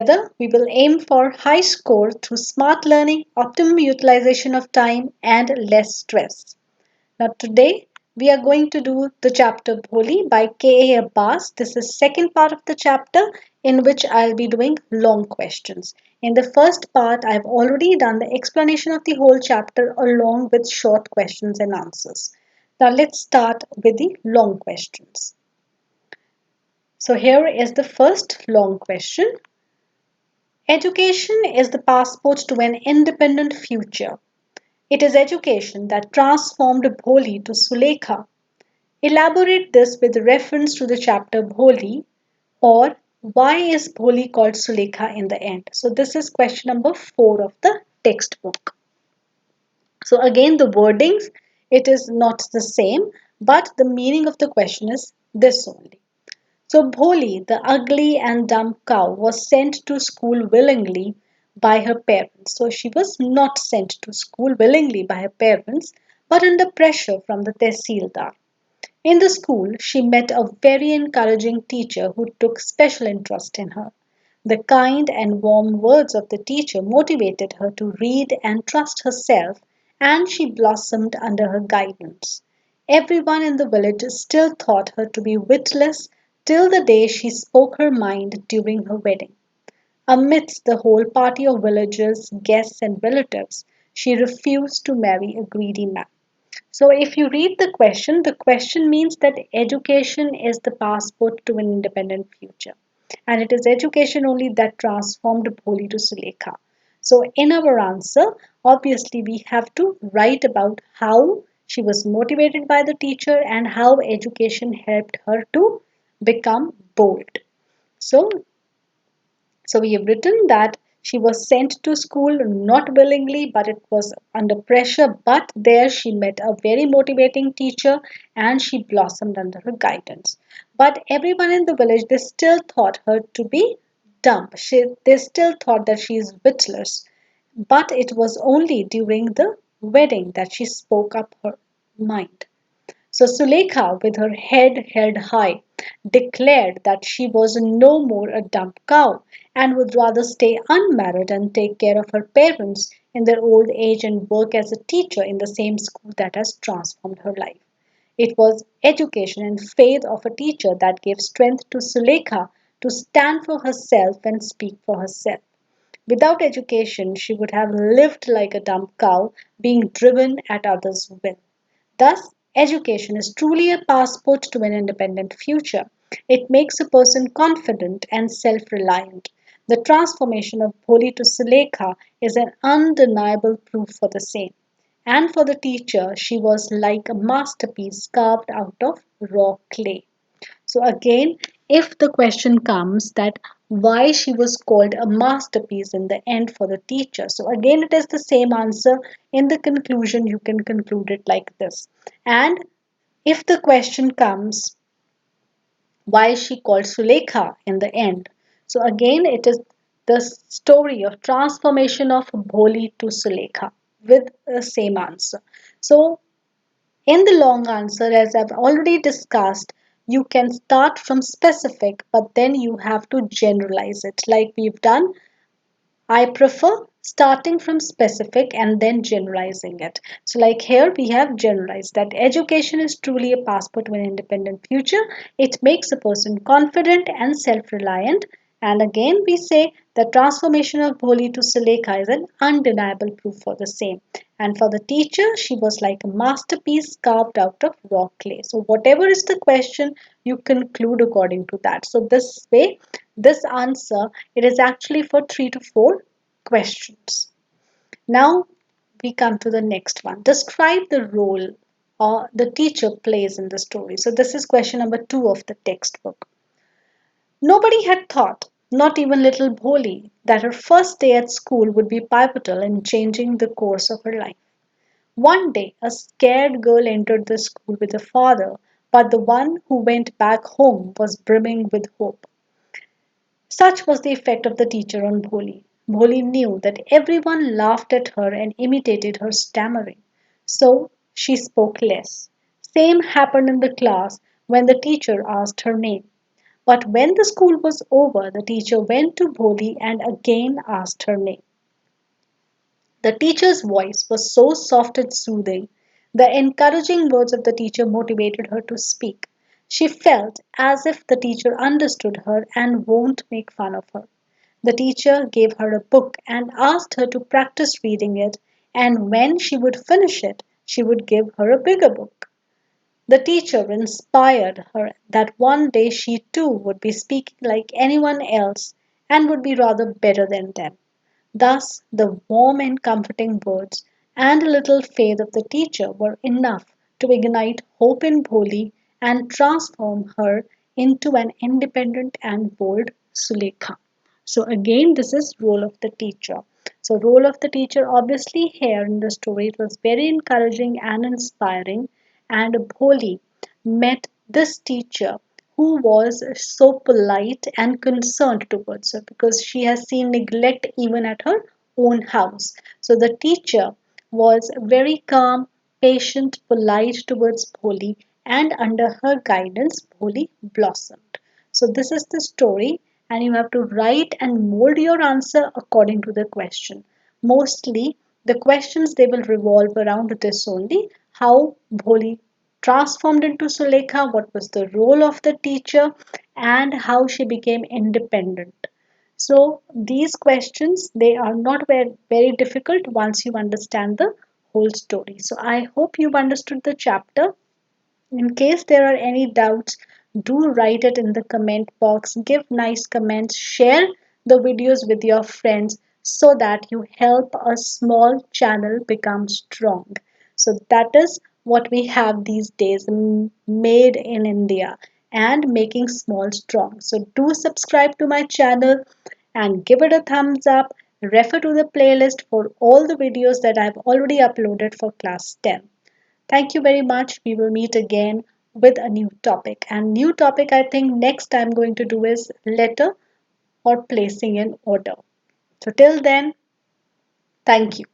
Together, we will aim for high score through smart learning, optimum utilization of time, and less stress. Now, today we are going to do the chapter Bholi by K.A. Abbas. This is second part of the chapter in which I'll be doing long questions. In the first part, I've already done the explanation of the whole chapter along with short questions and answers. Now, let's start with the long questions. So, here is the first long question. Education is the passport to an independent future. It is education that transformed Bholi to Sulekha. Elaborate this with reference to the chapter Bholi, or why is Bholi called Sulekha in the end? So this is question number 4 of the textbook. So again the wordings, it is not the same, but the meaning of the question is this only. So Bholi, the ugly and dumb cow, was sent to school willingly by her parents. So she was not sent to school willingly by her parents, but under pressure from the Tehsildar. In the school, she met a very encouraging teacher who took special interest in her. The kind and warm words of the teacher motivated her to read and trust herself, and she blossomed under her guidance. Everyone in the village still thought her to be witless till the day she spoke her mind during her wedding. Amidst the whole party of villagers, guests, and relatives, she refused to marry a greedy man. So, if you read the question means that education is the passport to an independent future. And it is education only that transformed Bholi to Sulekha. So, in our answer, obviously, we have to write about how she was motivated by the teacher and how education helped her to become bold. So, so we have written that she was sent to school not willingly, but it was under pressure. But there she met a very motivating teacher and she blossomed under her guidance. But everyone in the village, they still thought her to be dumb. They still thought that she is witless. But it was only during the wedding that she spoke up her mind. So Sulekha, with her head held high, declared that she was no more a dumb cow and would rather stay unmarried and take care of her parents in their old age and work as a teacher in the same school that has transformed her life. It was education and faith of a teacher that gave strength to Sulekha to stand for herself and speak for herself. Without education, she would have lived like a dumb cow, being driven at others' will. Thus, education is truly a passport to an independent future. It makes a person confident and self reliant. The transformation of Bholi to Sulekha is an undeniable proof for the same. And for the teacher, she was like a masterpiece carved out of raw clay. So again, if the question comes that why she was called a masterpiece in the end for the teacher, so again it is the same answer. In the conclusion, you can conclude it like this. And if the question comes why she called Sulekha in the end, so again it is the story of transformation of Bholi to Sulekha with the same answer. So in the long answer, as I've already discussed, you can start from specific, but then you have to generalize it like we've done. I prefer starting from specific and then generalizing it. So, like here, we have generalized that education is truly a passport to an independent future. It makes a person confident and self reliant. And again, we say the transformation of Bholi to Sulekha is an undeniable proof for the same. And for the teacher, she was like a masterpiece carved out of raw clay. So, whatever is the question, you conclude according to that. So, this way, this answer, it is actually for 3 to 4 questions. Now we come to the next one. Describe the role the teacher plays in the story. So this is question number 2 of the textbook. Nobody had thought, not even little Bholi, that her first day at school would be pivotal in changing the course of her life. One day, a scared girl entered the school with a father, but the one who went back home was brimming with hope. Such was the effect of the teacher on Bholi. Bholi knew that everyone laughed at her and imitated her stammering. So she spoke less. Same happened in the class when the teacher asked her name. But when the school was over, the teacher went to Bholi and again asked her name. The teacher's voice was so soft and soothing. The encouraging words of the teacher motivated her to speak. She felt as if the teacher understood her and won't make fun of her. The teacher gave her a book and asked her to practice reading it, and when she would finish it, she would give her a bigger book. The teacher inspired her that one day she too would be speaking like anyone else and would be rather better than them. Thus, the warm and comforting words and a little faith of the teacher were enough to ignite hope in Bholi and transform her into an independent and bold Sulekha. So again, this is role of the teacher. So role of the teacher, obviously here in the story, it was very encouraging and inspiring, and Bholi met this teacher who was so polite and concerned towards her because she has seen neglect even at her own house. So the teacher was very calm, patient, polite towards Bholi, and under her guidance, Bholi blossomed. So this is the story, and you have to write and mold your answer according to the question. Mostly, the questions they will revolve around this only: how Bholi transformed into Sulekha, what was the role of the teacher, and how she became independent. So these questions they are not very difficult once you understand the whole story. So I hope you've understood the chapter. In case there are any doubts, do write it in the comment box. Give nice comments, share the videos with your friends so that you help a small channel become strong. So that is what we have these days, made in India and making small strong. So do subscribe to my channel and give it a thumbs up. Refer to the playlist for all the videos that I've already uploaded for class 10. Thank you very much. We will meet again with a new topic. And new topic I think next I'm going to do is letter or placing in order. So till then, thank you.